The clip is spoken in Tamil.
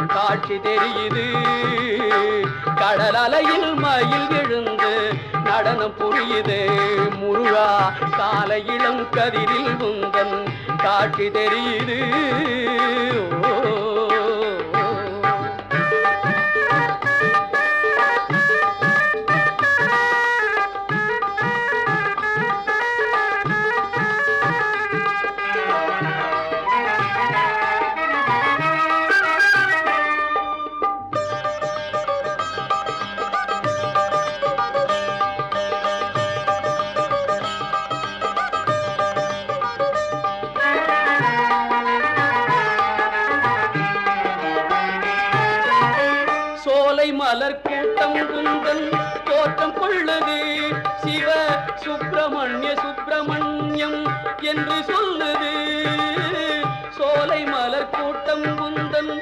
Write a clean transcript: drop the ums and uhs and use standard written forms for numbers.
காட்சி தெரியுது. கடல் அலையில் மயில் விழுந்து நடனம் புரியுது. முருகா கால இளம் கதிரில் உந்தன் காட்சி தெரியுது. சோலை மலர் கூட்டம் குந்தன் தோற்றம் கொள்ளுது. சிவ சுப்பிரமணிய சுப்பிரமணியம் என்று சொல்லுது. சோலை மலர் கூட்டம் குந்தன்